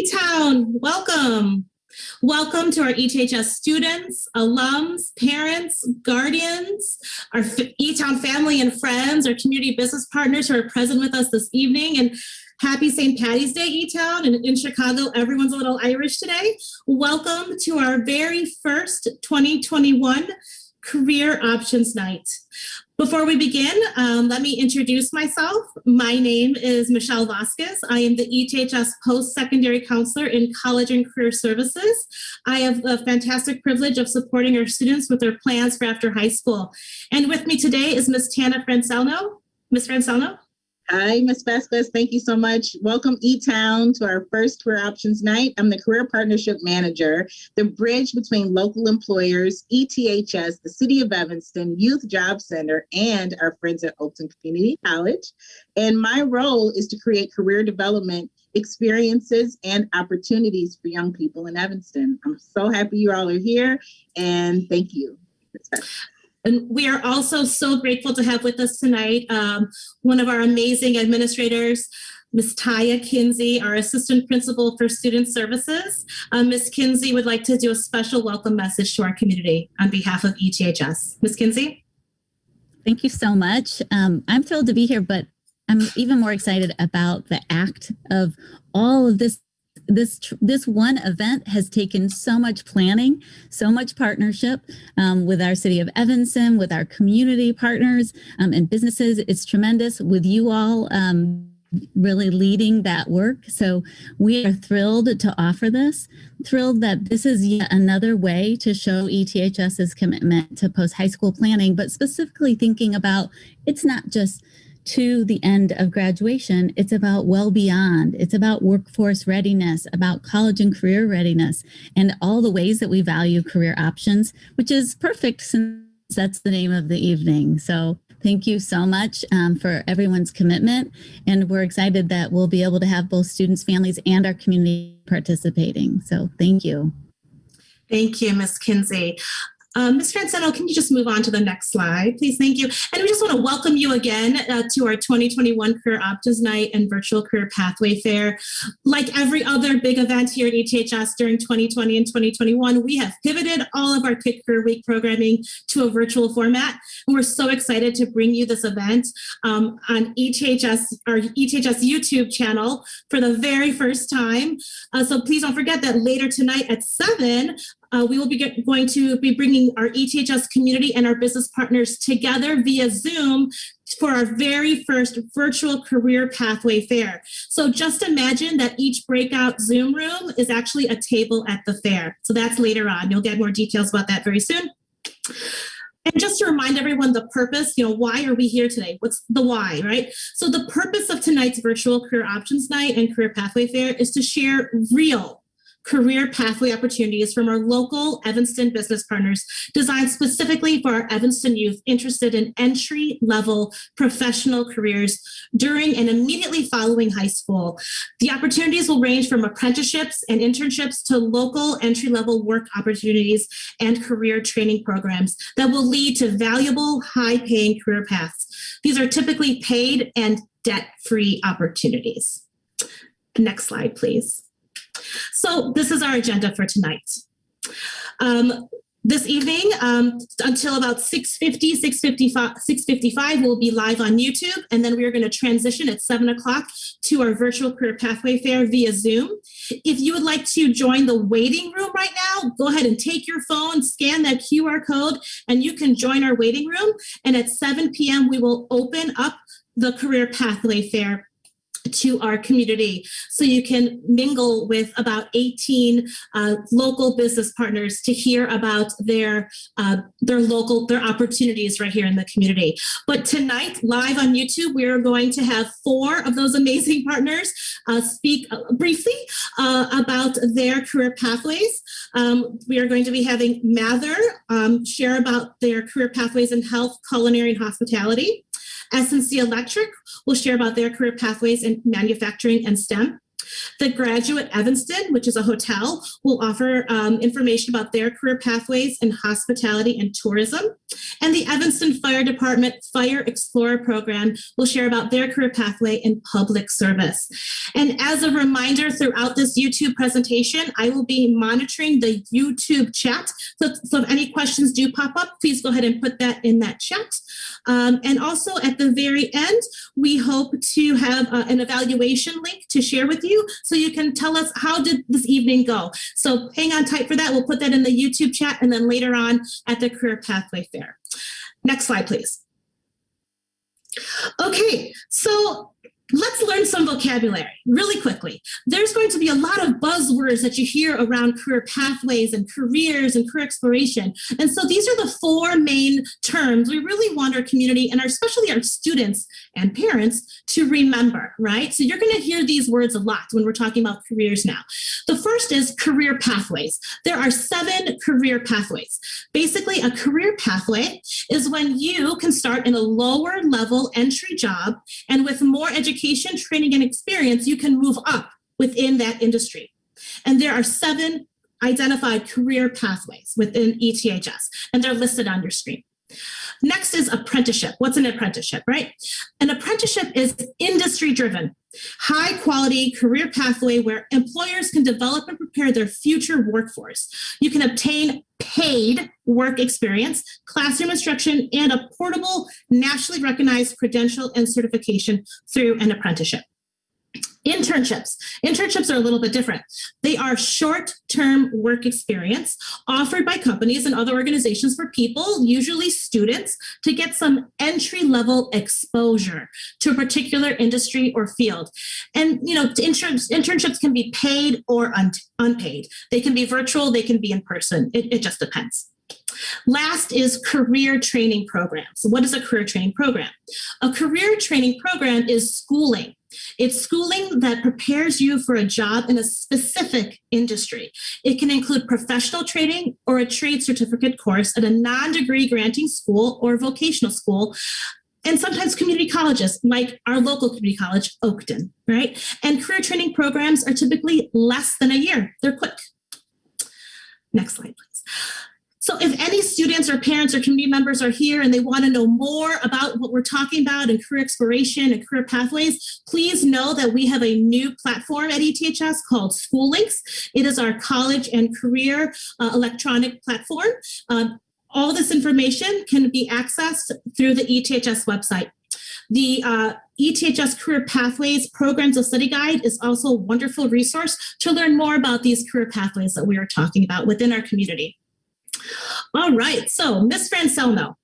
E-Town, welcome. Welcome to our ETHS students, alums, parents, guardians, our E-Town family and friends, our community business partners who are present with us this evening. And happy St. Patty's Day, E-Town. And in Chicago, everyone's a little Irish today. Welcome to our very first 2021 Career Options Night. Before we begin, let me introduce myself. My name is Michelle Vasquez. I am the ETHS Post-Secondary Counselor in College and Career Services. I have the fantastic privilege of supporting our students with their plans for after high school. And with me today is Ms. Tana Francelno. Ms. Francelno? Hi, Ms. Vasquez. Thank you so much. Welcome E-Town to our first Career Options Night. I'm the Career Partnership Manager, the bridge between local employers, ETHS, the City of Evanston, Youth Job Center, and our friends at Oakton Community College. And my role is to create career development experiences and opportunities for young people in Evanston. I'm so happy you all are here, and thank you. And we are also so grateful to have with us tonight one of our amazing administrators, Ms. Taya Kinsey, our Assistant Principal for Student Services. Ms. Kinsey would like to do a special welcome message to our community on behalf of ETHS. Ms. Kinsey? Thank you so much. I'm thrilled to be here, but I'm even more excited about the act of all of this. This one event has taken so much planning, so much partnership with our City of Evanston, with our community partners and businesses. It's tremendous with you all really leading that work. So we are thrilled to offer this, thrilled that this is yet another way to show ETHS's commitment to post-high school planning, but specifically thinking about it's not just to the end of graduation. It's about well beyond. It's about workforce readiness, about college and career readiness, and all the ways that we value career options, which is perfect since that's the name of the evening. So thank you so much for everyone's commitment. And we're excited that we'll be able to have both students, families, and our community participating. So thank you. Thank you, Ms. Kinsey. Ms. Francelno, can you just move on to the next slide, please? Thank you. And we just want to welcome you again to our 2021 Career Options Night and Virtual Career Pathway Fair. Like every other big event here at ETHS during 2020 and 2021, we have pivoted all of our Kid Career Week programming to a virtual format. And we're so excited to bring you this event on ETHS, our ETHS YouTube channel for the very first time. So please don't forget that later tonight at 7, we will be going to be bringing our ETHS community and our business partners together via Zoom for our very first virtual career pathway fair. So just imagine that each breakout Zoom room is actually a table at the fair. So that's later on. You'll get more details about that very soon. And just to remind everyone the purpose, why are we here today? What's the why, right? So the purpose of tonight's virtual Career Options Night and Career Pathway Fair is to share real career pathway opportunities from our local Evanston business partners designed specifically for our Evanston youth interested in entry-level professional careers during and immediately following high school. The opportunities will range from apprenticeships and internships to local entry-level work opportunities and career training programs that will lead to valuable, high-paying career paths. These are typically paid and debt-free opportunities. Next slide, please. So this is our agenda for tonight. This evening, until about 6:55, we'll be live on YouTube, and then we are going to transition at 7 o'clock to our virtual career pathway fair via Zoom. If you would like to join the waiting room right now, go ahead and take your phone, scan that QR code, and you can join our waiting room. And at 7 p.m., we will open up the career pathway fair to our community, so you can mingle with about 18 local business partners to hear about their opportunities right here in the community. But tonight, live on YouTube, we are going to have 4 of those amazing partners speak briefly about their career pathways. We are going to be having Mather share about their career pathways in health, culinary, and hospitality. S&C Electric will share about their career pathways in manufacturing and STEM. The Graduate Evanston, which is a hotel, will offer information about their career pathways in hospitality and tourism. And the Evanston Fire Department Fire Explorer program will share about their career pathway in public service. And as a reminder, throughout this YouTube presentation, I will be monitoring the YouTube chat. So if any questions do pop up, please go ahead and put that in that chat. And also at the very end, we hope to have an evaluation link to share with you so you can tell us how did this evening go. So hang on tight for that. We'll put that in the YouTube chat and then later on at the Career Pathway Fair. Next slide, please. Okay, so let's learn some vocabulary really quickly. There's going to be a lot of buzzwords that you hear around career pathways and careers and career exploration. And so these are the four main terms we really want our community and especially our students and parents to remember, right? So you're going to hear these words a lot when we're talking about careers now. The first is career pathways. There are 7 career pathways. Basically, a career pathway is when you can start in a lower level entry job and with more education, training, and experience, you can move up within that industry. And there are 7 identified career pathways within ETHS, and they're listed on your screen. Next is apprenticeship. What's an apprenticeship, right? An apprenticeship is industry-driven, high-quality career pathway where employers can develop and prepare their future workforce. You can obtain paid work experience, classroom instruction, and a portable, nationally recognized credential and certification through an apprenticeship. Internships. Internships are a little bit different. They are short-term work experience offered by companies and other organizations for people, usually students, to get some entry-level exposure to a particular industry or field. And, internships can be paid or unpaid. They can be virtual, they can be in person. It just depends. Last is career training programs. What is a career training program? A career training program is schooling. It's schooling that prepares you for a job in a specific industry. It can include professional training or a trade certificate course at a non-degree granting school or vocational school, and sometimes community colleges like our local community college, Oakton, right? And career training programs are typically less than a year. They're quick. Next slide, please. So if any students or parents or community members are here and they want to know more about what we're talking about in career exploration and career pathways, please know that we have a new platform at ETHS called School Links. It is our college and career electronic platform. All this information can be accessed through the ETHS website. The ETHS Career Pathways Programs of Study Guide is also a wonderful resource to learn more about these career pathways that we are talking about within our community. All right, so Ms. Francelmo,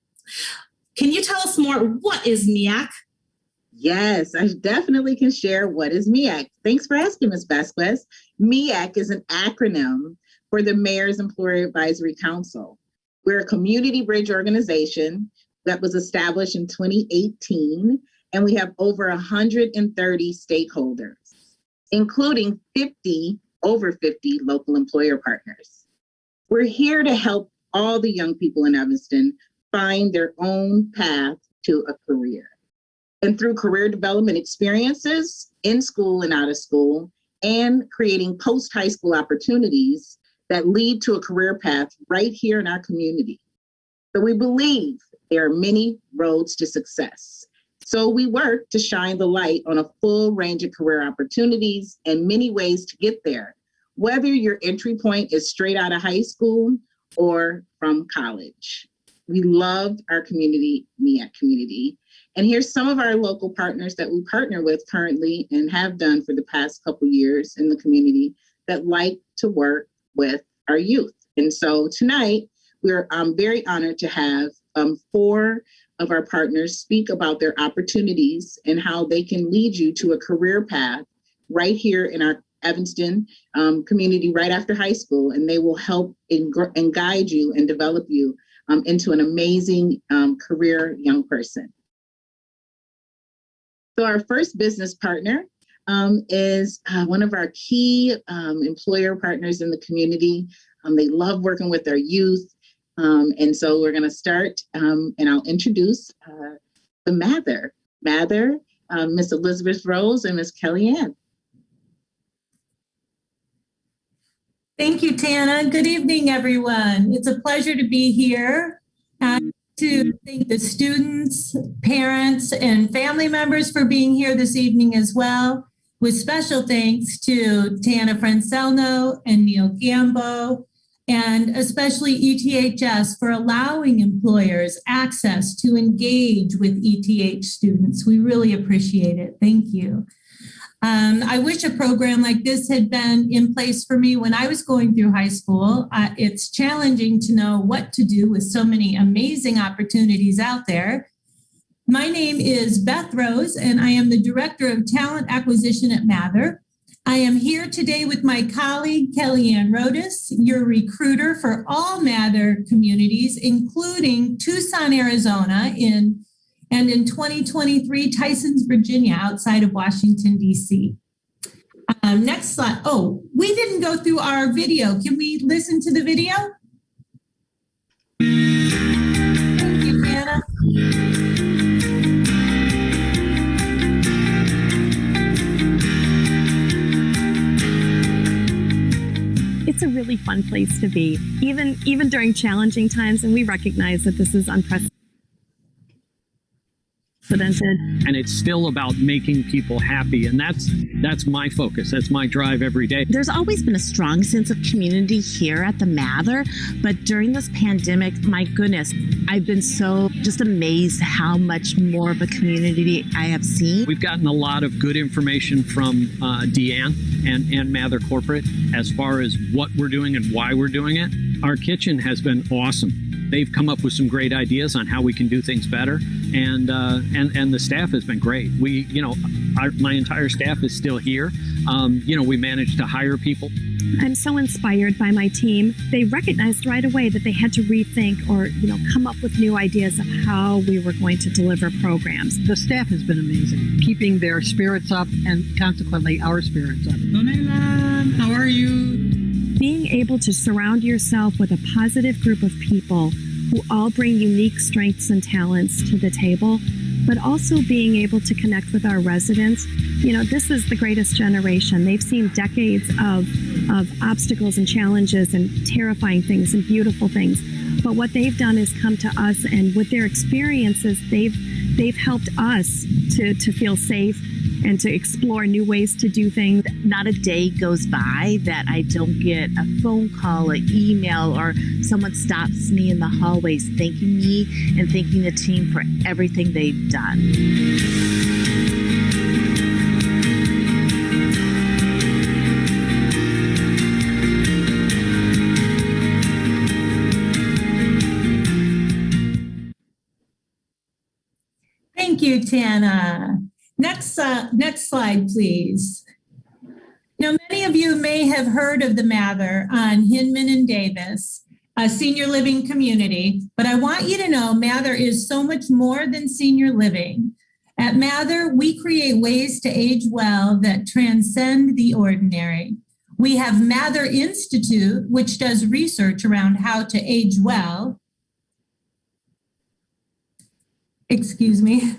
can you tell us more? What is MEAC? Yes, I definitely can share what is MEAC. Thanks for asking, Ms. Vasquez. MEAC is an acronym for the Mayor's Employer Advisory Council. We're a community bridge organization that was established in 2018, and we have over 130 stakeholders, including over 50 local employer partners. We're here to help all the young people in Evanston find their own path to a career. And through career development experiences in school and out of school, and creating post-high school opportunities that lead to a career path right here in our community. So we believe there are many roads to success. So we work to shine the light on a full range of career opportunities and many ways to get there, whether your entry point is straight out of high school or from college. We love our community, MEAC community. And here's some of our local partners that we partner with currently and have done for the past couple years in the community that like to work with our youth. And so tonight, we're very honored to have 4 of our partners speak about their opportunities and how they can lead you to a career path right here in our Evanston community right after high school. And they will help and guide you and develop you into an amazing career young person. So our first business partner is one of our key employer partners in the community. They love working with our youth. And so we're going to start and I'll introduce the Mather, Miss Elizabeth Rose and Miss Kellyanne. Thank you, Tana. Good evening, everyone. It's a pleasure to be here and to thank the students, parents, and family members for being here this evening as well. With special thanks to Tana Francelno and Neil Gambo, and especially ETHS for allowing employers access to engage with ETH students. We really appreciate it. Thank you. I wish a program like this had been in place for me when I was going through high school. It's challenging to know what to do with so many amazing opportunities out there. My name is Beth Rose, and I am the Director of Talent Acquisition at Mather. I am here today with my colleague, Kellyanne Rodas, your recruiter for all Mather communities, including Tucson, Arizona, and in 2023, Tysons, Virginia, outside of Washington, D.C. Next slide. Oh, we didn't go through our video. Can we listen to the video? Thank you, Anna. It's a really fun place to be, even during challenging times, and we recognize that this is unprecedented. And it's still about making people happy, and that's my focus. That's my drive every day. There's always been a strong sense of community here at the Mather, but during this pandemic, my goodness, I've been so just amazed how much more of a community I have seen. We've gotten a lot of good information from Deanne and Mather Corporate as far as what we're doing and why we're doing it. Our kitchen has been awesome. They've come up with some great ideas on how we can do things better, and the staff has been great. My entire staff is still here. We managed to hire people. I'm so inspired by my team. They recognized right away that they had to rethink or come up with new ideas of how we were going to deliver programs. The staff has been amazing, keeping their spirits up and consequently our spirits up. Donela, how are you? Being able to surround yourself with a positive group of people who all bring unique strengths and talents to the table, but also being able to connect with our residents. This is the greatest generation. They've seen decades of obstacles and challenges and terrifying things and beautiful things. But what they've done is come to us, and with their experiences, they've helped us to feel safe and to explore new ways to do things. Not a day goes by that I don't get a phone call, an email, or someone stops me in the hallways thanking me and thanking the team for everything they've done. Thank you, Tana. Next slide, please. Many of you may have heard of the Mather on Hinman and Davis, a senior living community, but I want you to know Mather is so much more than senior living. At Mather, we create ways to age well that transcend the ordinary. We have Mather Institute, which does research around how to age well. Excuse me.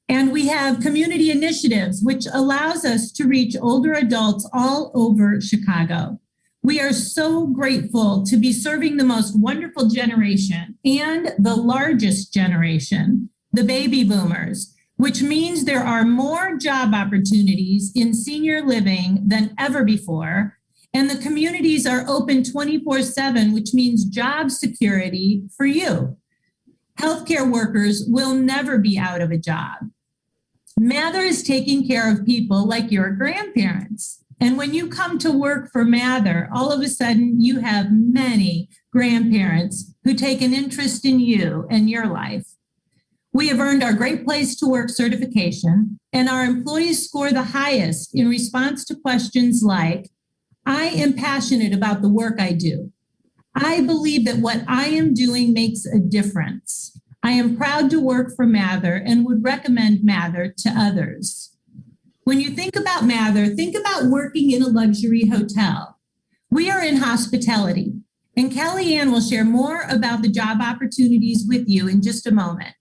And we have community initiatives, which allows us to reach older adults all over Chicago. We are so grateful to be serving the most wonderful generation and the largest generation, the baby boomers, which means there are more job opportunities in senior living than ever before. And the communities are open 24/7, which means job security for you. Healthcare workers will never be out of a job. Mather is taking care of people like your grandparents. And when you come to work for Mather, all of a sudden you have many grandparents who take an interest in you and your life. We have earned our Great Place to Work certification, and our employees score the highest in response to questions like, I am passionate about the work I do. I believe that what I am doing makes a difference. I am proud to work for Mather and would recommend Mather to others. When you think about Mather, think about working in a luxury hotel. We are in hospitality, and Kellyanne will share more about the job opportunities with you in just a moment.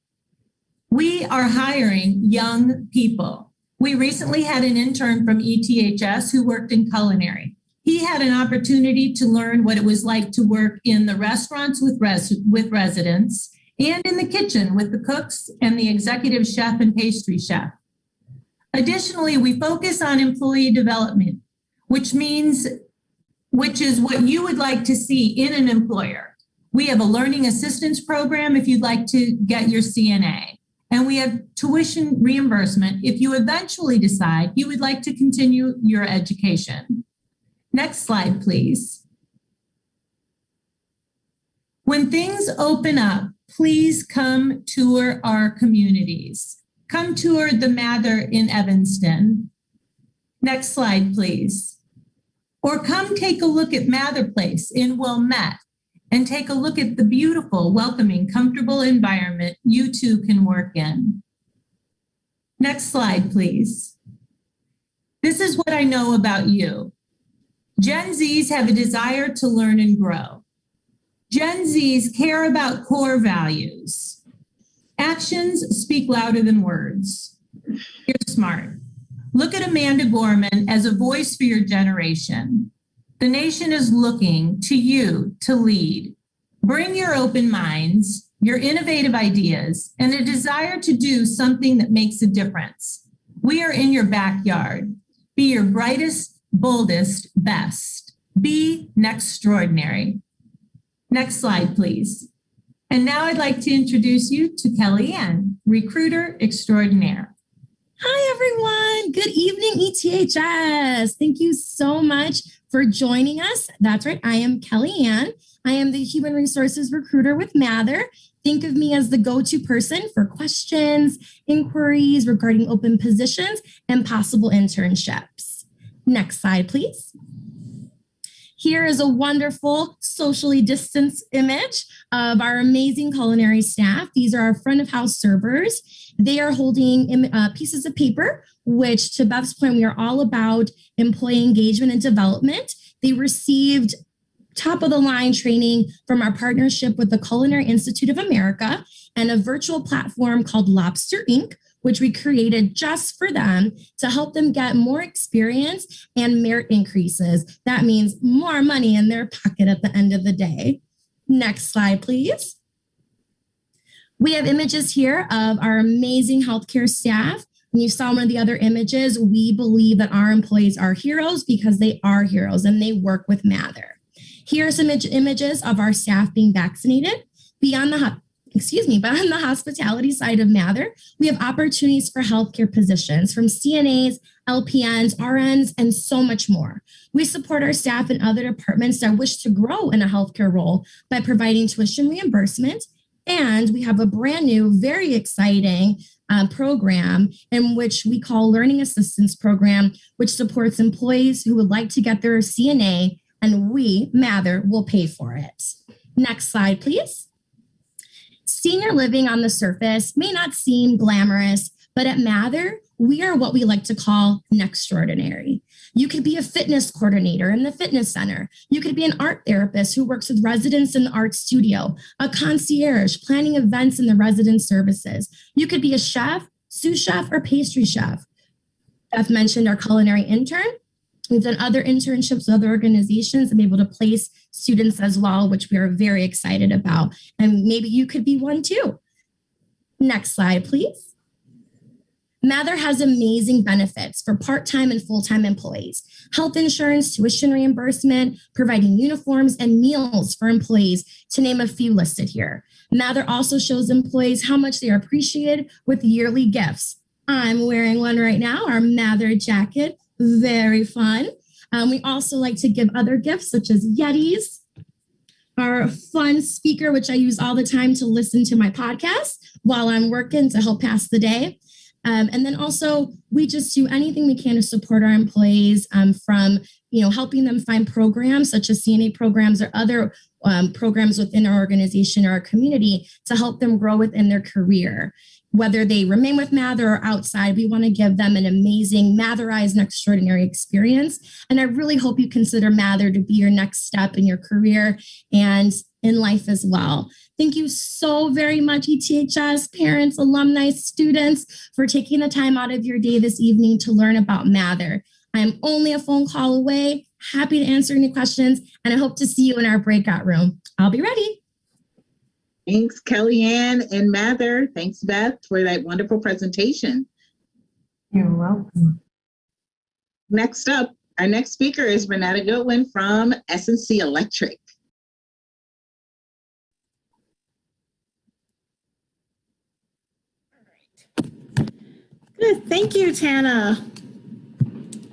We are hiring young people. We recently had an intern from ETHS who worked in culinary. He had an opportunity to learn what it was like to work in the restaurants with residents and in the kitchen with the cooks and the executive chef and pastry chef. Additionally, we focus on employee development, which is what you would like to see in an employer. We have a learning assistance program if you'd like to get your CNA. And we have tuition reimbursement if you eventually decide you would like to continue your education. Next slide, please. When things open up, please come tour our communities. Come tour the Mather in Evanston. Next slide, please. Or come take a look at Mather Place in Wilmette and take a look at the beautiful, welcoming, comfortable environment you too can work in. Next slide, please. This is what I know about you. Gen Zs have a desire to learn and grow. Gen Zs care about core values. Actions speak louder than words. You're smart. Look at Amanda Gorman as a voice for your generation. The nation is looking to you to lead. Bring your open minds, your innovative ideas, and a desire to do something that makes a difference. We are in your backyard. Be your brightest, boldest, best. Be nexttraordinary. Next slide, please. And now I'd like to introduce you to Kellyanne, recruiter extraordinaire. Hi, everyone. Good evening, ETHS. Thank you so much for joining us. That's right. I am Kellyanne. I am the human resources recruiter with Mather. Think of me as the go-to person for questions, inquiries regarding open positions, and possible internships. Next slide, please. Here is a wonderful socially distanced image of our amazing culinary staff. These are our front of house servers. They are holding pieces of paper, which to Bev's point, we are all about employee engagement and development. They received top of the line training from our partnership with the Culinary Institute of America and a virtual platform called Lobster Inc., which we created just for them to help them get more experience and merit increases. That means more money in their pocket at the end of the day. Next slide, please. We have images here of our amazing healthcare staff. When you saw one of the other images, we believe that our employees are heroes because they are heroes and they work with Mather. Here are some images of our staff being vaccinated. Beyond the hospitality side of Mather, we have opportunities for healthcare positions from CNAs, LPNs, RNs, and so much more. We support our staff in other departments that wish to grow in a healthcare role by providing tuition reimbursement. And we have a brand new, very exciting program in which we call Learning Assistance Program, which supports employees who would like to get their CNA, and we, Mather, will pay for it. Next slide, please. Senior living on the surface may not seem glamorous, but at Mather, we are what we like to call nexttraordinary. You could be a fitness coordinator in the fitness center. You could be an art therapist who works with residents in the art studio, a concierge planning events in the resident services. You could be a chef, sous chef, or pastry chef. Beth mentioned our culinary intern. We've done other internships with other organizations and be able to place students as well, which we are very excited about. And maybe you could be one too. Next slide, please. Mather has amazing benefits for part-time and full-time employees. Health insurance, tuition reimbursement, providing uniforms and meals for employees, to name a few listed here. Mather also shows employees how much they are appreciated with yearly gifts. I'm wearing one right now, our Mather jacket. Very fun. We also like to give other gifts such as Yetis, our fun speaker, which I use all the time to listen to my podcast while I'm working to help pass the day. And then also we just do anything we can to support our employees, from helping them find programs such as CNA programs or other programs within our organization or our community to help them grow within their career. Whether they remain with Mather or outside, we want to give them an amazing Matherized and extraordinary experience. And I really hope you consider Mather to be your next step in your career and in life as well. Thank you so very much, ETHS, parents, alumni, students, for taking the time out of your day this evening to learn about Mather. I'm only a phone call away, happy to answer any questions, and I hope to see you in our breakout room. I'll be ready. Thanks, Kellyanne and Mather. Thanks, Beth, for that wonderful presentation. You're welcome. Next up, our next speaker is Renata Goodwin from S&C Electric. Good. Thank you, Tana.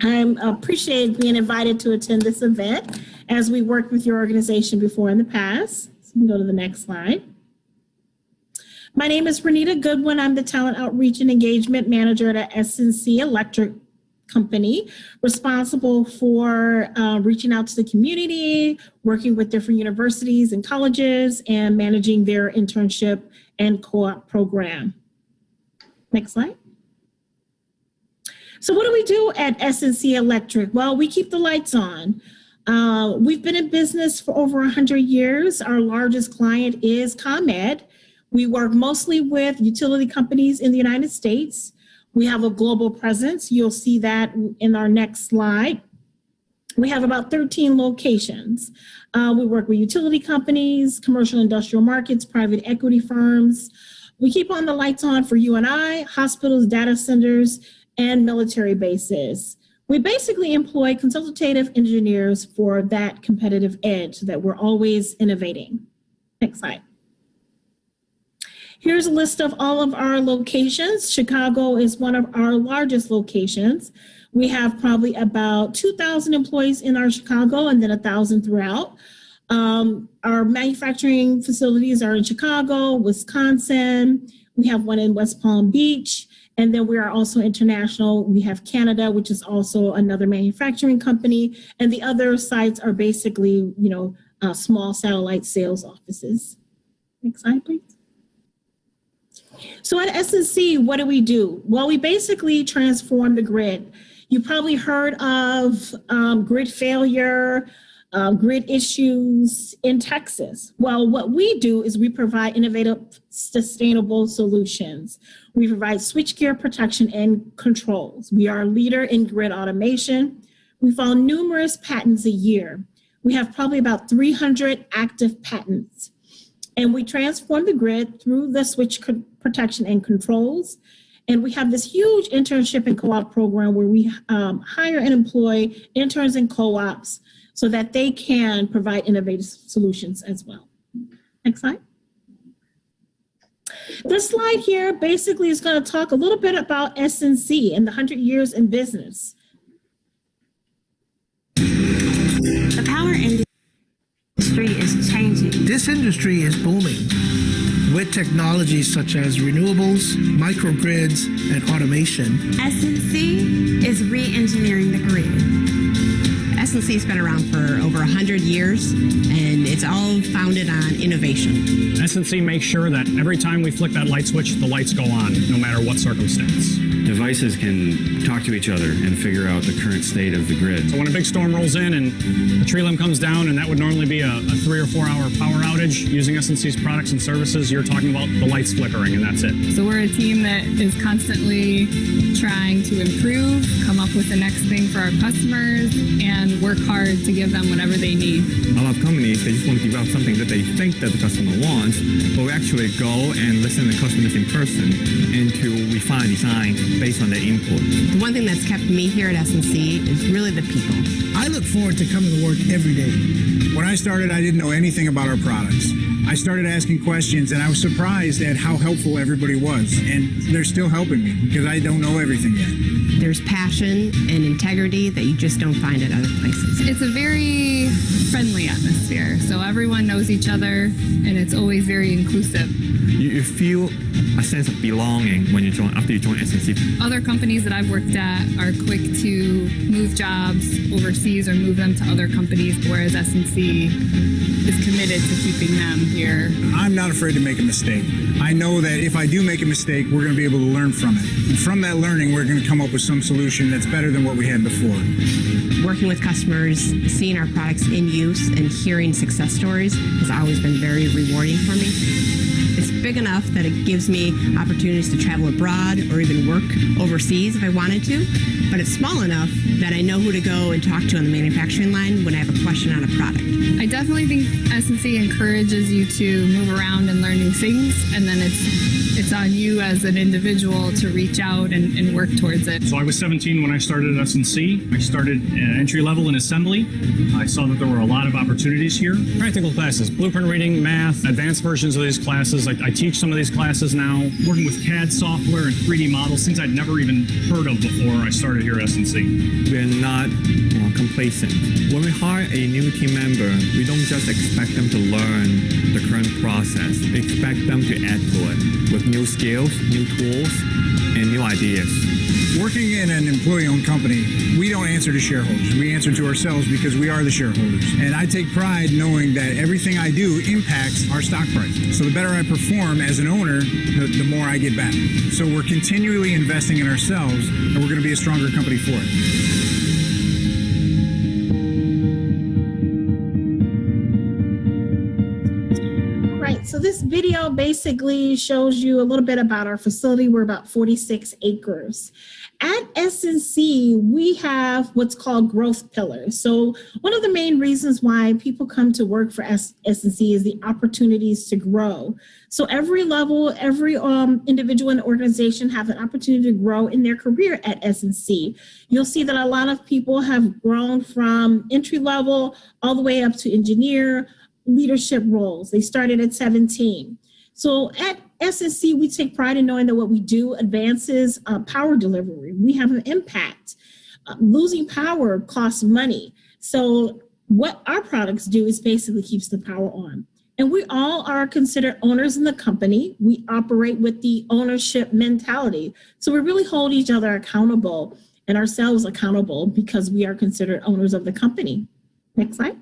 I appreciate being invited to attend this event as we worked with your organization before in the past. So we can go to the next slide. My name is Renata Goodwin. I'm the Talent Outreach and Engagement Manager at S&C Electric Company, responsible for reaching out to the community, working with different universities and colleges, and managing their internship and co-op program. Next slide. So what do we do at S&C Electric? Well, we keep the lights on. We've been in business for over 100 years. Our largest client is ComEd. We work mostly with utility companies in the United States. We have a global presence. You'll see that in our next slide. We have about 13 locations. We work with utility companies, commercial industrial markets, private equity firms. We keep on the lights on for you and I, hospitals, data centers, and military bases. We basically employ consultative engineers for that competitive edge so that we're always innovating. Next slide. Here's a list of all of our locations. Chicago is one of our largest locations. We have probably about 2,000 employees in our Chicago and then 1,000 throughout. Our manufacturing facilities are in Chicago, Wisconsin. We have one in West Palm Beach. And then we are also international. We have Canada, which is also another manufacturing company. And the other sites are basically, small satellite sales offices. Next slide, please. So at S&C, what do? Well, we basically transform the grid. You probably heard of grid failure, grid issues in Texas. Well, what we do is we provide innovative, sustainable solutions. We provide switchgear protection and controls. We are a leader in grid automation. We file numerous patents a year. We have probably about 300 active patents. And we transform the grid through the switch protection and controls. And we have this huge internship and co-op program where we hire and employ interns and co-ops so that they can provide innovative solutions as well. Next slide. This slide here basically is going to talk a little bit about S&C and the 100 years in business. The power industry is changing. This industry is booming with technologies such as renewables, microgrids, and automation. S&C is re-engineering the grid. S&C has been around for over 100 years, and it's all founded on innovation. S&C makes sure that every time we flick that light switch, the lights go on, no matter what circumstance. Devices can talk to each other and figure out the current state of the grid. So when a big storm rolls in and the tree limb comes down, and that would normally be a 3 or 4 hour power outage, using S&C's products and services, you're talking about the lights flickering, and that's it. So we're a team that is constantly trying to improve, come up with the next thing for our customers, and work hard to give them whatever they need. A lot of companies, they just want to give out something that they think that the customer wants, but we actually go and listen to customers in person and to refine design based on their input. The one thing that's kept me here at S&C is really the people. I look forward to coming to work every day. When I started, I didn't know anything about our products. I started asking questions, and I was surprised at how helpful everybody was. And they're still helping me because I don't know everything yet. There's passion and integrity that you just don't find at other places. It's a very friendly atmosphere, so everyone knows each other, and it's always very inclusive. You feel a sense of belonging when after you join SNC. Other companies that I've worked at are quick to move jobs overseas or move them to other companies, whereas SNC is committed to keeping them here. I'm not afraid to make a mistake. I know that if I do make a mistake, we're going to be able to learn from it. And from that learning, we're going to come up with some solution that's better than what we had before. Working with customers, seeing our products in use, and hearing success stories has always been very rewarding for me. It's big enough that it gives me opportunities to travel abroad or even work overseas if I wanted to, but it's small enough that I know who to go and talk to on the manufacturing line when I have a question on a product. I definitely think SNC encourages you to move around and learn new things, and then it's on you as an individual to reach out and work towards it. So I was 17 when I started at SNC. I started entry level in assembly. I saw that there were a lot of opportunities here. Practical classes, blueprint reading, math, advanced versions of these classes. I teach some of these classes now. Working with CAD software and 3D models, things I'd never even heard of before I started here at SNC. We're not complacent. When we hire a new team member, we don't just expect them to learn the current process. We expect them to add to it with new skills, new tools, and new ideas. Working in an employee-owned company, we don't answer to shareholders. We answer to ourselves because we are the shareholders. And I take pride knowing that everything I do impacts our stock price. So the better I perform as an owner, the more I get back. So we're continually investing in ourselves, and we're going to be a stronger company for it. So this video basically shows you a little bit about our facility. We're about 46 acres. At SNC, we have what's called growth pillars. So one of the main reasons why people come to work for SNC is the opportunities to grow. So every level, every individual in the organization have an opportunity to grow in their career at SNC. You'll see that a lot of people have grown from entry level all the way up to engineer, leadership roles. They started at 17. So at SNC, we take pride in knowing that what we do advances power delivery. We have an impact. Losing power costs money. So what our products do is basically keeps the power on. And we all are considered owners in the company. We operate with the ownership mentality. So we really hold each other accountable and ourselves accountable because we are considered owners of the company. Next slide.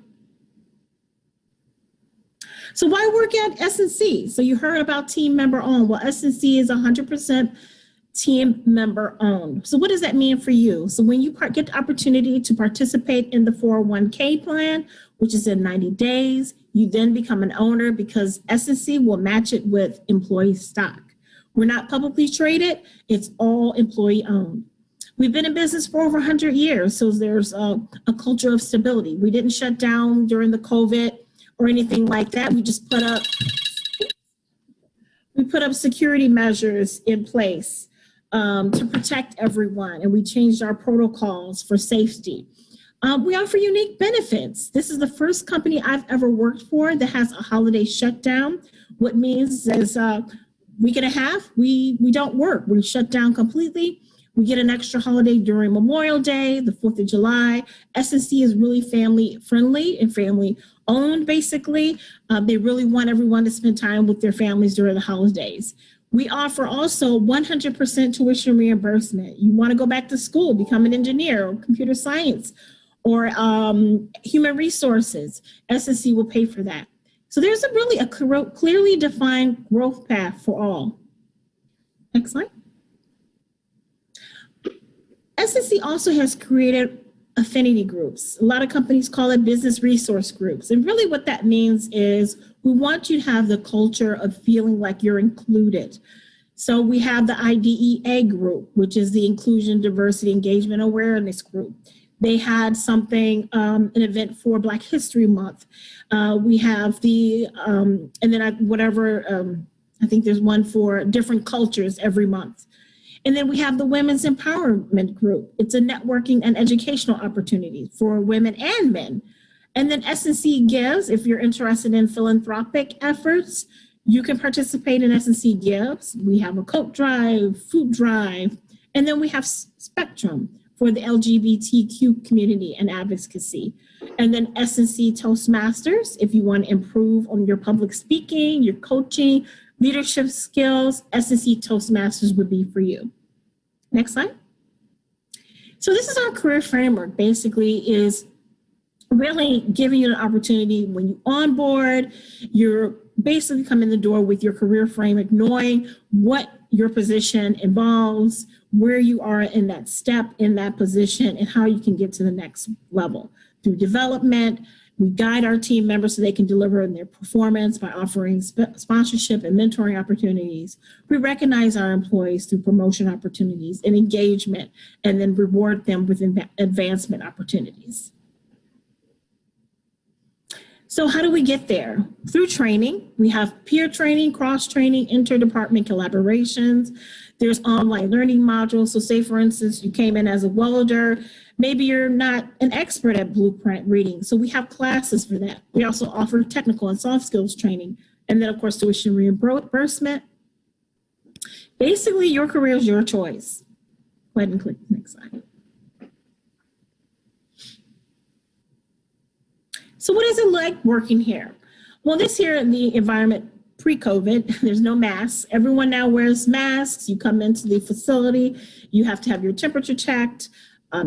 So why work at SNC? So you heard about team member owned. Well, SNC is 100% team member owned. So what does that mean for you? So when you get the opportunity to participate in the 401k plan, which is in 90 days, you then become an owner because SNC will match it with employee stock. We're not publicly traded. It's all employee owned. We've been in business for over 100 years. So there's a culture of stability. We didn't shut down during the COVID or anything like that. We just put up security measures in place to protect everyone, and we changed our protocols for safety. We offer unique benefits. This is the first company I've ever worked for that has a holiday shutdown. What means is week and a half, we don't work. We shut down completely. We get an extra holiday during Memorial Day, the 4th of July. SNC is really family friendly and family owned, basically. They really want everyone to spend time with their families during the holidays. We offer also 100% tuition reimbursement. You want to go back to school, become an engineer or computer science or human resources, SNC will pay for that. So there's a clearly defined growth path for all. Next slide. SNC also has created affinity groups. A lot of companies call it business resource groups. And really what that means is we want you to have the culture of feeling like you're included. So we have the IDEA group, which is the Inclusion, Diversity, Engagement, Awareness group. They had something, an event for Black History Month. We have the, and then I think there's one for different cultures every month. And then we have the Women's Empowerment Group. It's a networking and educational opportunity for women and men. And then SNC Gives, if you're interested in philanthropic efforts, you can participate in SNC Gives. We have a coat drive, food drive, And then we have Spectrum for the LGBTQ community and advocacy. And then S&C Toastmasters, if you want to improve on your public speaking, your coaching, leadership skills, S&C Toastmasters would be for you. Next slide. So this is our career framework, basically is really giving you an opportunity when you onboard, you're basically come in the door with your career framework, knowing what your position involves, where you are in that step, in that position, and how you can get to the next level. Through development, we guide our team members so they can deliver in their performance by offering sponsorship and mentoring opportunities. We recognize our employees through promotion opportunities and engagement, and then reward them with advancement opportunities. So how do we get there? Through training. We have peer training, cross-training, interdepartment collaborations. There's online learning modules. So say, for instance, you came in as a welder. Maybe you're not an expert at blueprint reading. So we have classes for that. We also offer technical and soft skills training. And then, of course, tuition reimbursement. Basically, your career is your choice. Go ahead and click the next slide. So what is it like working here? Well, this here in the environment pre-COVID, there's no masks. Everyone now wears masks. You come into the facility, you have to have your temperature checked.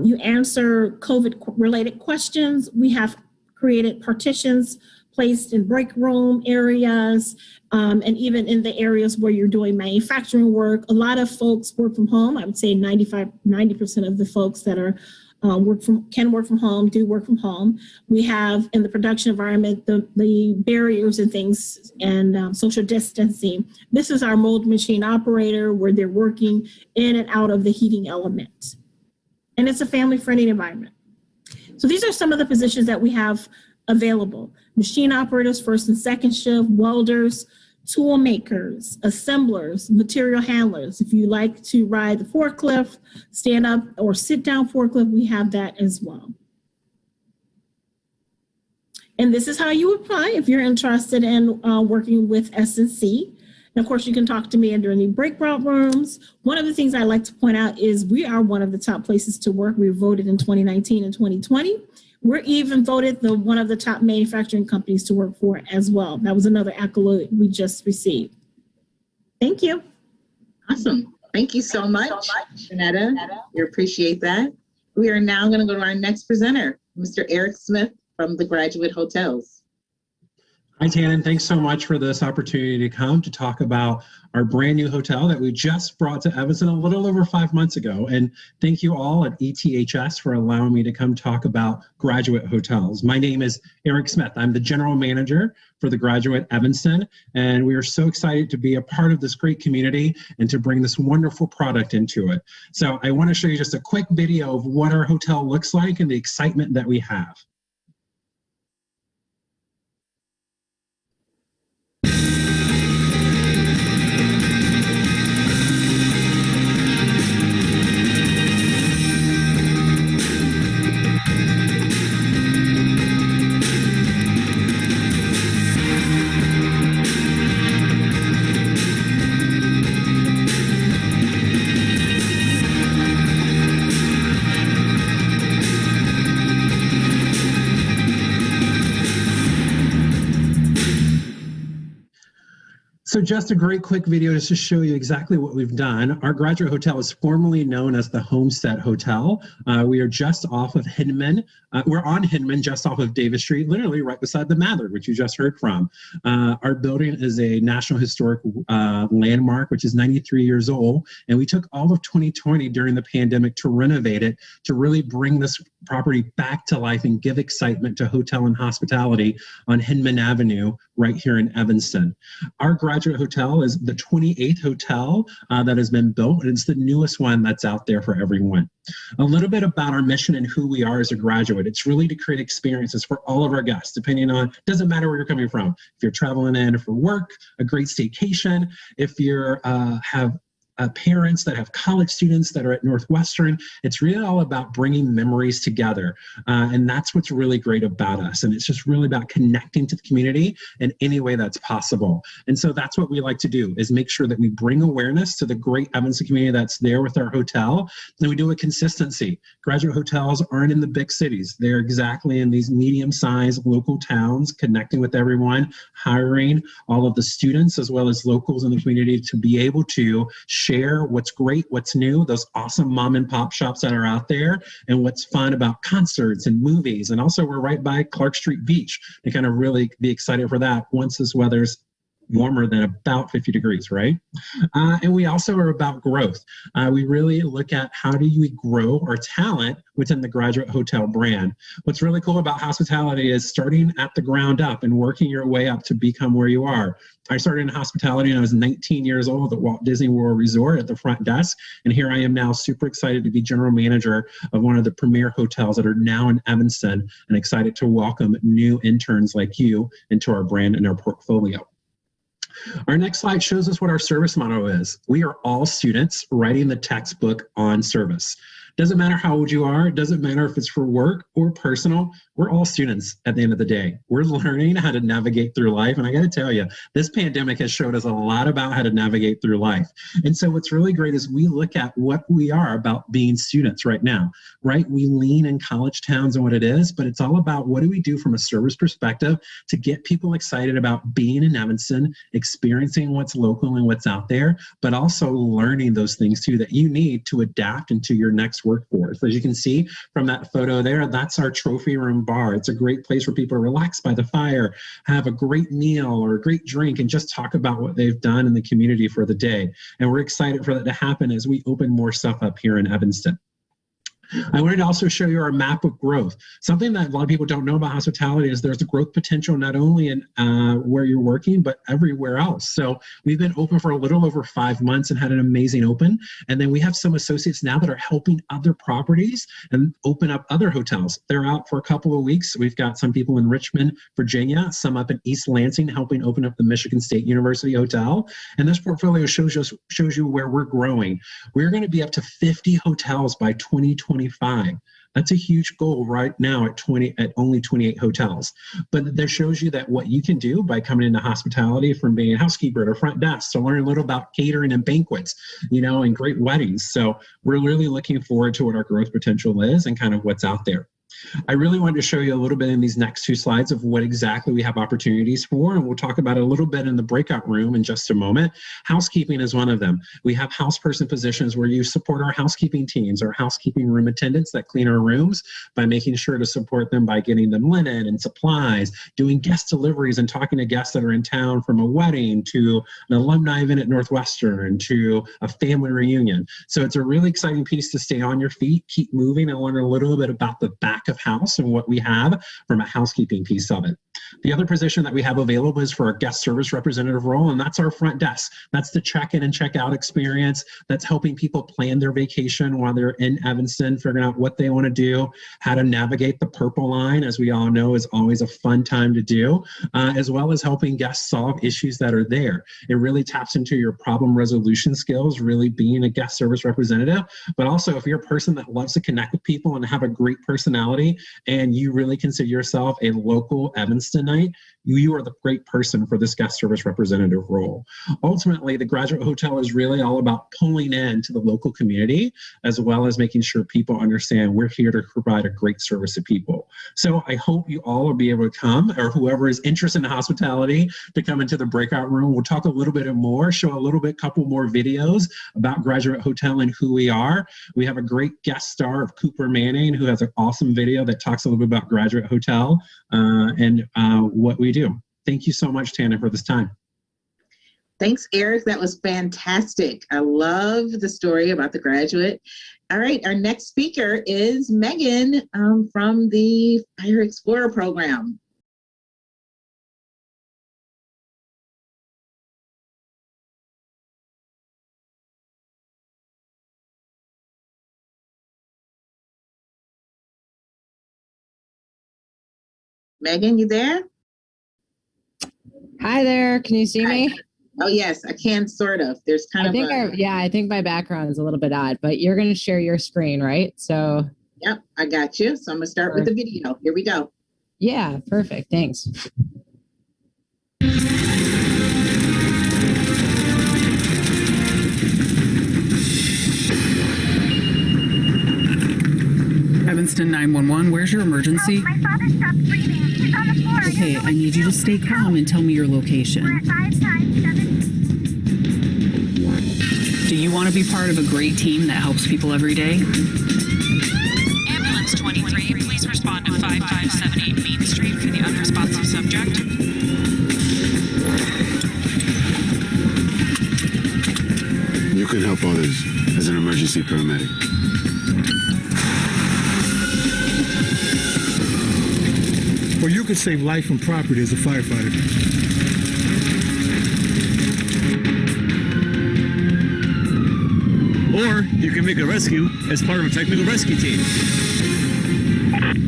You answer COVID-related questions. We have created partitions placed in break room areas, and even in the areas where you're doing manufacturing work. A lot of folks work from home. I would say 90% of the folks that are can work from home, do work from home. We have in the production environment the barriers and things and social distancing. This is our mold machine operator where they're working in and out of the heating element. And it's a family-friendly environment. So these are some of the positions that we have available. Machine operators, first and second shift, welders, tool makers, assemblers, material handlers. If you like to ride the forklift, stand up or sit down forklift, we have that as well. And this is how you apply if you're interested in working with S&C. And of course, you can talk to me during the breakout rooms. One of the things I like to point out is we are one of the top places to work. We were voted in 2019 and 2020. We're even voted one of the top manufacturing companies to work for as well. That was another accolade we just received. Thank you. Awesome. Thank you so much, Janetta. We appreciate that. We are now going to go to our next presenter, Mr. Eric Smith from the Graduate Hotels. Hi, Tannen. Thanks so much for this opportunity to come to talk about our brand new hotel that we just brought to Evanston a little over 5 months ago. And thank you all at ETHS for allowing me to come talk about Graduate Hotels. My name is Eric Smith. I'm the general manager for the Graduate Evanston, and we are so excited to be a part of this great community and to bring this wonderful product into it. So I want to show you just a quick video of what our hotel looks like and the excitement that we have. So just a great quick video just to show you exactly what we've done. Our Graduate Hotel is formerly known as the Homestead Hotel. We are just off of Hinman. We're on Hinman, just off of Davis Street, literally right beside the Mather, which you just heard from. Our building is a National Historic Landmark, which is 93 years old. And we took all of 2020 during the pandemic to renovate it, to really bring this property back to life and give excitement to hotel and hospitality on Hinman Avenue right here in Evanston. Our Graduate Hotel is the 28th hotel that has been built, and it's the newest one that's out there for everyone. A little bit about our mission and who we are as a graduate. It's really to create experiences for all of our guests, depending on, doesn't matter where you're coming from. If you're traveling in for work, a great staycation, if you're have parents that have college students that are at Northwestern. It's really all about bringing memories together. And that's what's really great about us. And it's just really about connecting to the community in any way that's possible. And so that's what we like to do, is make sure that we bring awareness to the great Evanston community that's there with our hotel. And we do it consistency. Graduate hotels aren't in the big cities. They're exactly in these medium-sized local towns, connecting with everyone, hiring all of the students as well as locals in the community to be able to share what's great, what's new, those awesome mom and pop shops that are out there, and what's fun about concerts and movies. And also we're right by Clark Street Beach to kind of really be excited for that once this weather's warmer than about 50 degrees, right? And we also are about growth. We really look at how do we grow our talent within the Graduate Hotel brand. What's really cool about hospitality is starting at the ground up and working your way up to become where you are. I started in hospitality when I was 19 years old at Walt Disney World Resort at the front desk. And here I am now, super excited to be general manager of one of the premier hotels that are now in Evanston, and excited to welcome new interns like you into our brand and our portfolio. Our next slide shows us what our service motto is. We are all students writing the textbook on service. Doesn't matter how old you are. It doesn't matter if it's for work or personal. We're all students at the end of the day. We're learning how to navigate through life. And I got to tell you, this pandemic has showed us a lot about how to navigate through life. And so what's really great is we look at what we are about being students right now, right? We lean in college towns and what it is, but it's all about what do we do from a service perspective to get people excited about being in Evanston, experiencing what's local and what's out there, but also learning those things too that you need to adapt into your next workforce. As you can see from that photo there, that's our trophy room bar. It's a great place where people relax by the fire, have a great meal or a great drink, and just talk about what they've done in the community for the day. And we're excited for that to happen as we open more stuff up here in Evanston. I wanted to also show you our map of growth. Something that a lot of people don't know about hospitality is there's a growth potential not only in where you're working, but everywhere else. So we've been open for a little over 5 months and had an amazing open. And then we have some associates now that are helping other properties and open up other hotels. They're out for a couple of weeks. We've got some people in Richmond, Virginia, some up in East Lansing helping open up the Michigan State University Hotel. And this portfolio shows you where we're growing. We're going to be up to 50 hotels by 2025. That's a huge goal right now at only 28 hotels. But that shows you that what you can do by coming into hospitality, from being a housekeeper at a front desk to learn a little about catering and banquets, and great weddings. So we're really looking forward to what our growth potential is and kind of what's out there. I really wanted to show you a little bit in these next two slides of what exactly we have opportunities for, and we'll talk about it a little bit in the breakout room in just a moment. Housekeeping is one of them. We have house person positions where you support our housekeeping teams, our housekeeping room attendants that clean our rooms, by making sure to support them by getting them linen and supplies, doing guest deliveries and talking to guests that are in town, from a wedding to an alumni event at Northwestern to a family reunion. So it's a really exciting piece to stay on your feet, keep moving, and learn a little bit about the back of house and what we have from a housekeeping piece of it. The other position that we have available is for our guest service representative role, and that's our front desk. That's the check-in and check-out experience. That's helping people plan their vacation while they're in Evanston, figuring out what they want to do, how to navigate the purple line, as we all know is always a fun time to do, as well as helping guests solve issues that are there. It really taps into your problem resolution skills, really being a guest service representative, but also if you're a person that loves to connect with people and have a great personality, and you really consider yourself a local Evanstonite, you are the great person for this guest service representative role. Ultimately, the Graduate Hotel is really all about pulling into the local community, as well as making sure people understand we're here to provide a great service to people. So I hope you all will be able to come, or whoever is interested in hospitality, to come into the breakout room. We'll talk a little bit more, show a little bit, couple more videos about Graduate Hotel and who we are. We have a great guest star of Cooper Manning, who has an awesome video that talks a little bit about Graduate Hotel and what we do. Thank you so much, Tana, for this time. Thanks, Eric. That was fantastic. I love the story about the Graduate. All right, our next speaker is Megan from the Fire Explorer program. Megan, you there? Hi there. Can you see me? Oh, yes, I can sort of. There's kind I think I think my background is a little bit odd, but you're going to share your screen, right? So. Yep, I got you. So I'm going to start with the video. Here we go. Yeah, perfect. Thanks. Evanston 911, where's your emergency? My father stopped breathing. He's on the floor. Okay, I need you to stay calm and tell me your location. We're at 557. Do you want to be part of a great team that helps people every day? Ambulance 23, please respond to 5578 Main Street for the unresponsive subject. You can help others as an emergency paramedic. Or you could save life and property as a firefighter. Or you can make a rescue as part of a technical rescue team.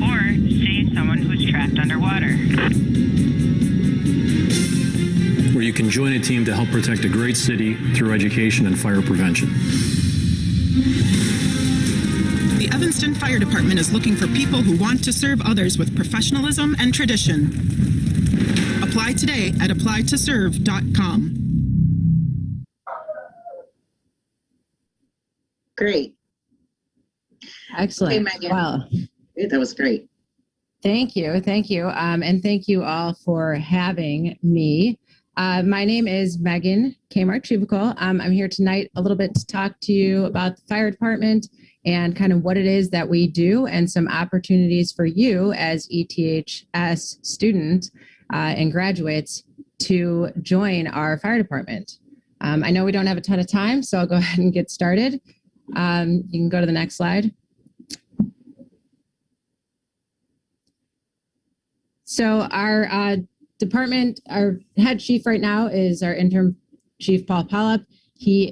Or save someone who's trapped underwater. Or you can join a team to help protect a great city through education and fire prevention. The Evanston Fire Department is looking for people who want to serve others with professionalism and tradition. Apply today at applytoserve.com. Great. Excellent. Hey, Megan. Wow. That was great. Thank you. Thank you. And thank you all for having me. My name is Megan Kmart-Chubical. I'm here tonight a little bit to talk to you about the fire department and kind of what it is that we do and some opportunities for you as ETHS students and graduates to join our fire department. I know we don't have a ton of time, so I'll go ahead and get started. You can go to the next slide. So our department, our head chief right now is our interim chief, Paul Polyp. He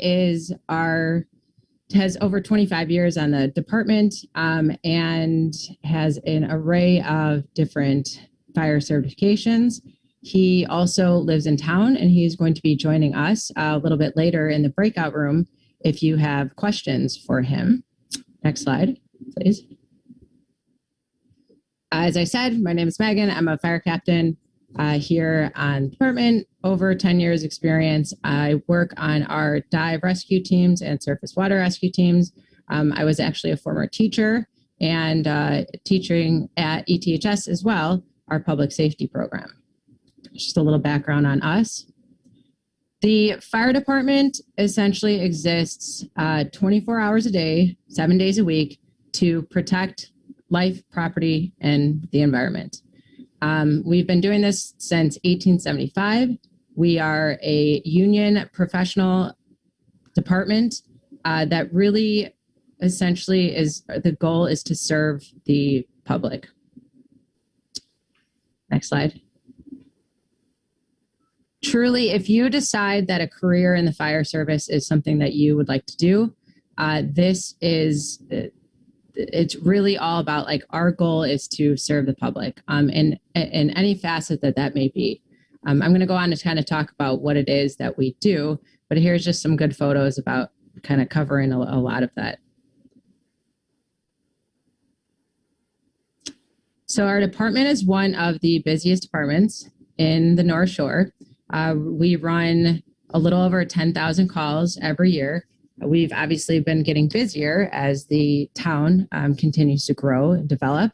has over 25 years on the department and has an array of different fire certifications. He also lives in town, and he's going to be joining us a little bit later in the breakout room if you have questions for him. Next slide, please. As I said, my name is Megan. I'm a fire captain here on the department, over 10 years experience. I work on our dive rescue teams and surface water rescue teams. I was actually a former teacher and teaching at ETHS as well, our public safety program. Just a little background on us. The fire department essentially exists 24 hours a day, 7 days a week to protect life, property, and the environment. We've been doing this since 1875. We are a union professional department that really essentially the goal is to serve the public. Next slide. Truly, if you decide that a career in the fire service is something that you would like to do, it's really all about, like, our goal is to serve the public in any facet that may be. I'm going to go on to kind of talk about what it is that we do, but here's just some good photos about kind of covering a lot of that. So our department is one of the busiest departments in the North Shore. We run a little over 10,000 calls every year. We've obviously been getting busier as the town continues to grow and develop.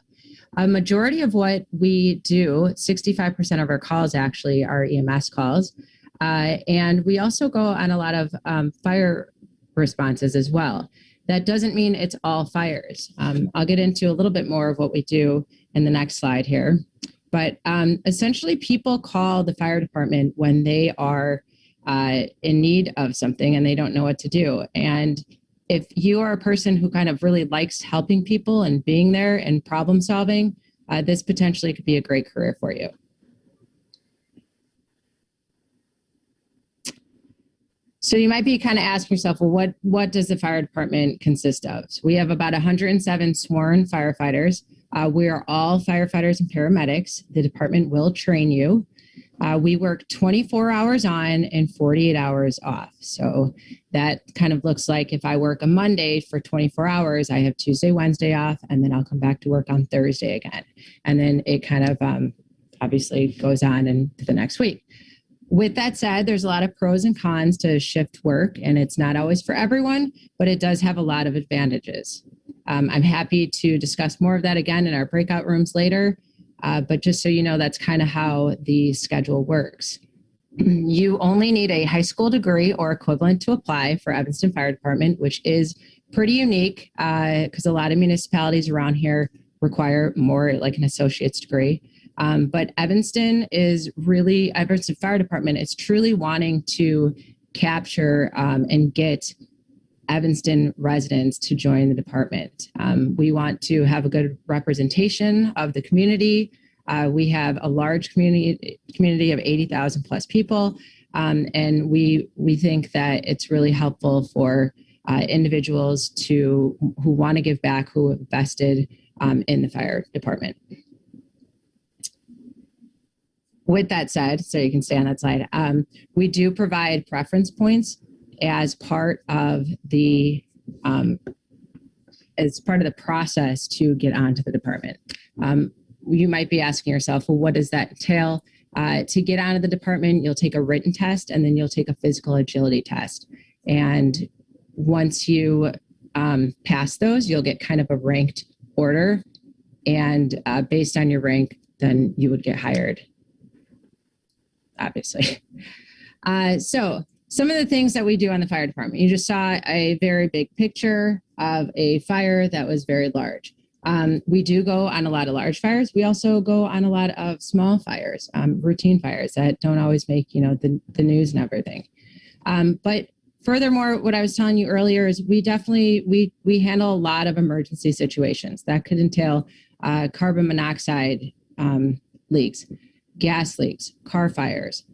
A majority of what we do, 65% of our calls actually are EMS calls. And we also go on a lot of fire responses as well. That doesn't mean it's all fires. I'll get into a little bit more of what we do in the next slide here. But essentially, people call the fire department when they are in need of something and they don't know what to do. And if you are a person who kind of really likes helping people and being there and problem solving, this potentially could be a great career for you. So you might be kind of asking yourself, well, what does the fire department consist of? So we have about 107 sworn firefighters. We are all firefighters and paramedics. The department will train you. We work 24 hours on and 48 hours off. So that kind of looks like if I work a Monday for 24 hours, I have Tuesday, Wednesday off, and then I'll come back to work on Thursday again. And then it kind of obviously goes on into the next week. With that said, there's a lot of pros and cons to shift work, and it's not always for everyone, but it does have a lot of advantages. I'm happy to discuss more of that again in our breakout rooms later. But just so you know, that's kind of how the schedule works. You only need a high school degree or equivalent to apply for Evanston Fire Department, which is pretty unique because a lot of municipalities around here require more like an associate's degree. But Evanston Fire Department is truly wanting to capture and get Evanston residents to join the department. We want to have a good representation of the community. We have a large community of 80,000 plus people, and we think that it's really helpful for individuals who want to give back, who have invested in the fire department. With that said, so you can stay on that slide, we do provide preference points as part of the process to get onto the department. You might be asking yourself, well, what does that entail? To get onto the department, you'll take a written test and then you'll take a physical agility test. And once you pass those, you'll get kind of a ranked order. And based on your rank, then you would get hired, obviously. So some of the things that we do on the fire department, you just saw a very big picture of a fire that was very large. We do go on a lot of large fires. We also go on a lot of small fires, routine fires that don't always make, the news and everything. But furthermore, what I was telling you earlier is we handle a lot of emergency situations. That could entail carbon monoxide leaks, gas leaks, car fires,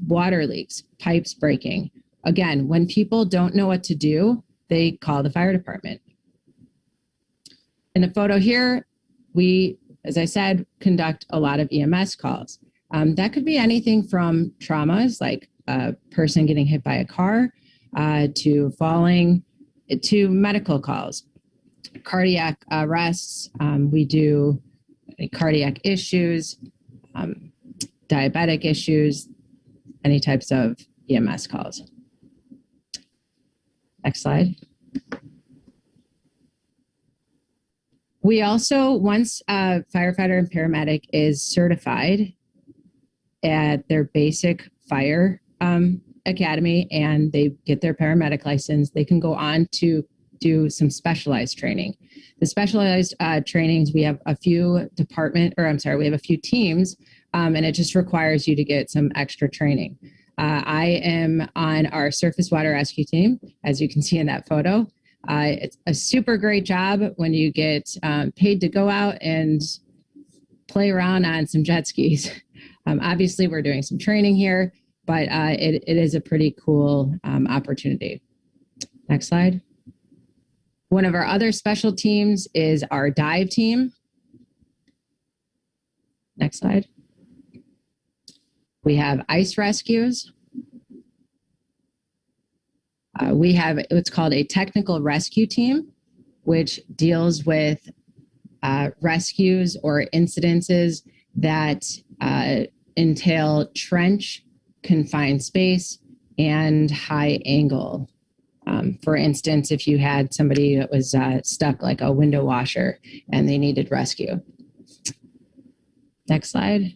water leaks, pipes breaking. Again, when people don't know what to do, they call the fire department. In the photo here, we, as I said, conduct a lot of EMS calls. That could be anything from traumas, like a person getting hit by a car, to falling, to medical calls, cardiac arrests. We do cardiac issues, diabetic issues, any types of EMS calls. Next slide. We also, once a firefighter and paramedic is certified at their basic fire academy and they get their paramedic license, they can go on to do some specialized training. The specialized trainings, we have a few teams, and it just requires you to get some extra training. I am on our surface water rescue team, as you can see in that photo. It's a super great job when you get paid to go out and play around on some jet skis. Obviously, we're doing some training here, but it is a pretty cool opportunity. Next slide. One of our other special teams is our dive team. Next slide. We have ice rescues. We have what's called a technical rescue team, which deals with rescues or incidences that entail trench, confined space, and high angle. For instance, if you had somebody that was stuck like a window washer and they needed rescue. Next slide.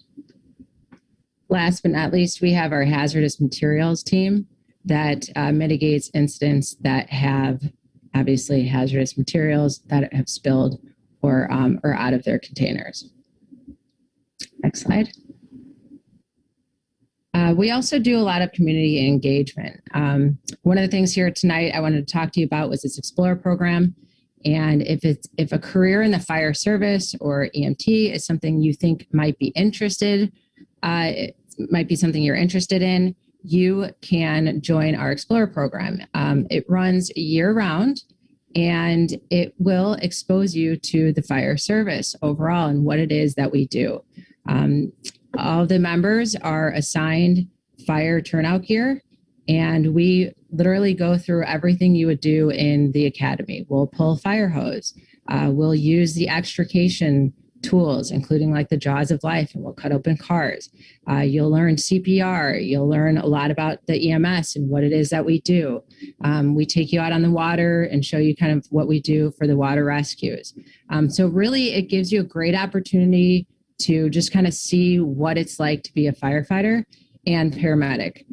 Last but not least, we have our hazardous materials team that mitigates incidents that have obviously hazardous materials that have spilled or out of their containers. Next slide. We also do a lot of community engagement. One of the things here tonight I wanted to talk to you about was this Explorer program. And if a career in the fire service or EMT is something you think might be interested, it might be something you're interested in, you can join our Explorer program. It runs year round and it will expose you to the fire service overall and what it is that we do. All the members are assigned fire turnout gear, and we literally go through everything you would do in the academy. We'll pull a fire hose. We'll use the extrication tools, including like the jaws of life, and we'll cut open cars. You'll learn CPR. You'll learn a lot about the EMS and what it is that we do. We take you out on the water and show you kind of what we do for the water rescues. So really, it gives you a great opportunity to just kind of see what it's like to be a firefighter and paramedic.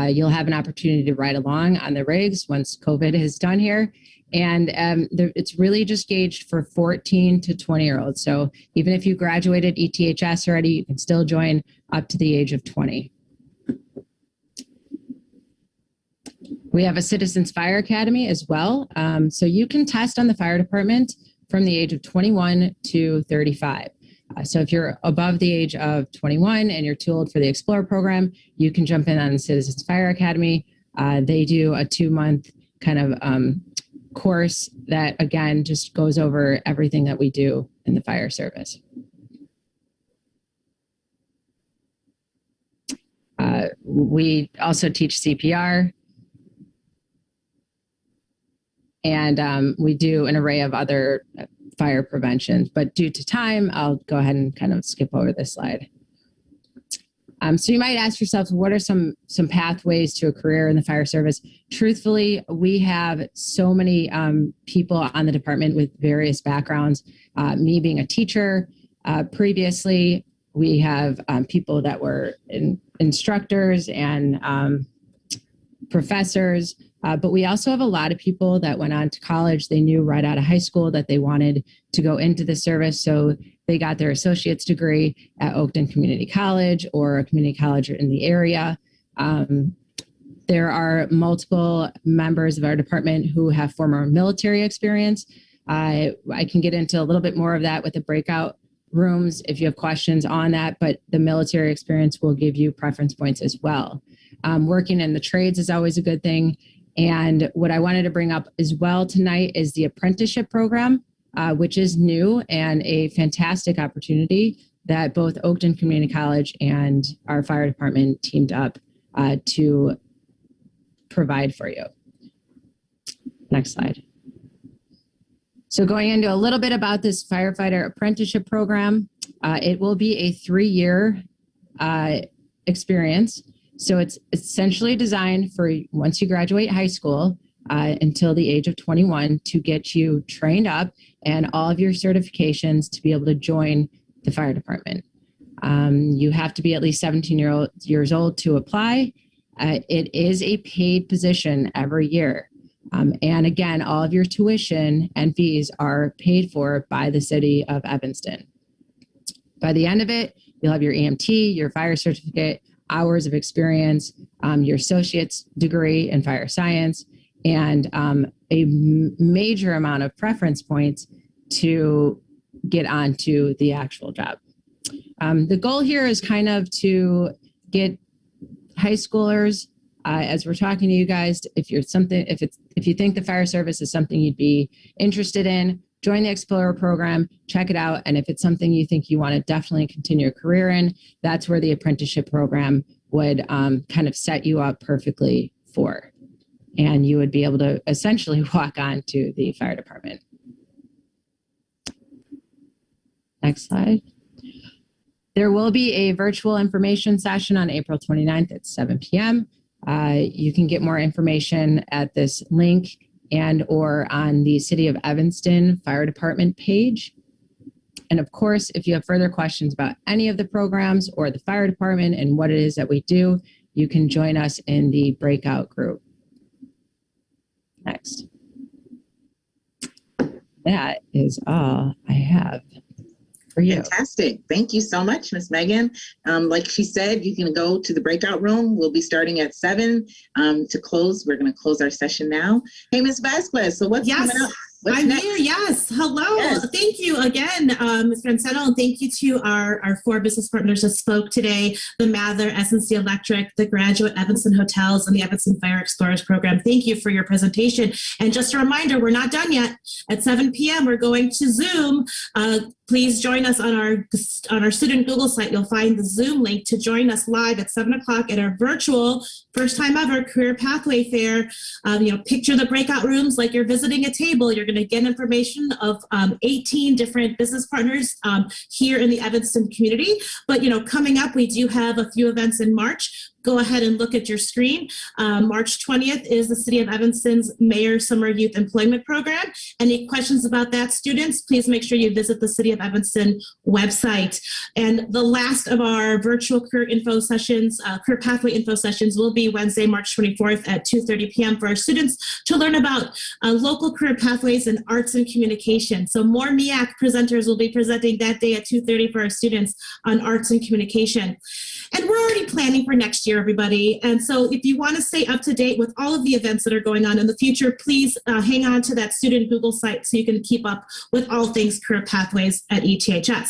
You'll have an opportunity to ride along on the rigs once COVID is done here. And it's really just gauged for 14 to 20-year-olds. So even if you graduated ETHS already, you can still join up to the age of 20. We have a Citizens Fire Academy as well. So you can test on the fire department from the age of 21 to 35. So if you're above the age of 21 and you're too old for the Explorer program, you can jump in on the Citizens Fire Academy. They do a 2-month kind of course that, again, just goes over everything that we do in the fire service. We also teach CPR, and we do an array of other fire prevention, but due to time, I'll go ahead and kind of skip over this slide. So you might ask yourself, what are some pathways to a career in the fire service? Truthfully, we have so many people on the department with various backgrounds. Me being a teacher, previously, we have people that were instructors and professors, but we also have a lot of people that went on to college. They knew right out of high school that they wanted to go into the service, so they got their associate's degree at Oakton Community College or a community college in the area. There are multiple members of our department who have former military experience. I can get into a little bit more of that with the breakout rooms if you have questions on that, but the military experience will give you preference points as well. Working in the trades is always a good thing. And what I wanted to bring up as well tonight is the apprenticeship program, which is new and a fantastic opportunity that both Oakton Community College and our fire department teamed up to provide for you. Next slide. So going into a little bit about this firefighter apprenticeship program, it will be a 3-year experience. So it's essentially designed for once you graduate high school until the age of 21 to get you trained up and all of your certifications to be able to join the fire department. You have to be at least 17 years old to apply. It is a paid position every year. And again, all of your tuition and fees are paid for by the city of Evanston. By the end of it, you'll have your EMT, your fire certificate, hours of experience, your associate's degree in fire science, and a major amount of preference points to get onto the actual job. The goal here is kind of to get high schoolers, as we're talking to you guys, if you think the fire service is something you'd be interested in, join the Explorer program, check it out. And if it's something you think you want to definitely continue your career in, that's where the apprenticeship program would kind of set you up perfectly for. And you would be able to essentially walk on to the fire department. Next slide. There will be a virtual information session on April 29th at 7 p.m. You can get more information at this link and or on the City of Evanston Fire Department page. And of course, if you have further questions about any of the programs or the fire department and what it is that we do, you can join us in the breakout group. Next. That is all I have for you. Fantastic. Thank you so much, Ms. Megan. Like she said, you can go to the breakout room. We'll be starting at 7 to close. We're going to close our session now. Hey, Ms. Vasquez, so what's coming up What's next? here. Yes. Hello. Yes. Thank you again, Ms. Francetto, and thank you to our 4 business partners that spoke today, the Mather, SNC Electric, the Graduate Evanston Hotels, and the Evanston Fire Explorers Program. Thank you for your presentation. And just a reminder, we're not done yet. At 7 p.m., we're going to Zoom. Please join us on our student Google site. You'll find the Zoom link to join us live at 7 o'clock at our virtual, first time ever, Career Pathway Fair. Picture the breakout rooms like you're visiting a table. You're going to get information of 18 different business partners here in the Evanston community. But, coming up, we do have a few events in March. Go ahead and look at your screen. March 20th is the City of Evanston's Mayor Summer Youth Employment Program. Any questions about that, students, please make sure you visit the City of Evanston website. And the last of our virtual career info sessions, career pathway info sessions, will be Wednesday, March 24th at 2:30 p.m. for our students to learn about local career pathways in arts and communication. So more MEAC presenters will be presenting that day at 2:30 for our students on arts and communication. And we're already planning for next year, everybody. And so if you want to stay up to date with all of the events that are going on in the future, please hang on to that student Google site so you can keep up with all things career pathways at ETHS.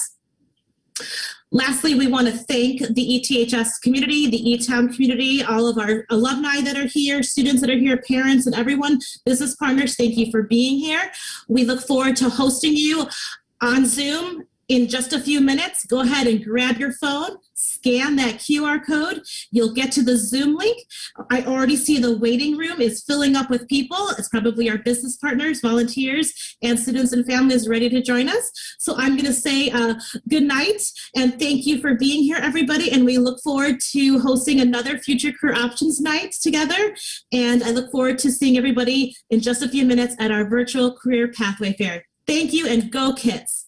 Lastly, we want to thank the ETHS community, the E-Town community, all of our alumni that are here, students that are here, parents, and everyone, business partners, thank you for being here. We look forward to hosting you on Zoom in just a few minutes. Go ahead and grab your phone, scan that QR code. You'll get to the Zoom link. I already see the waiting room is filling up with people. It's probably our business partners, volunteers, and students and families ready to join us. So I'm going to say good night and thank you for being here, everybody. And we look forward to hosting another Future Career Options Night together. And I look forward to seeing everybody in just a few minutes at our virtual Career Pathway Fair. Thank you and go Kids.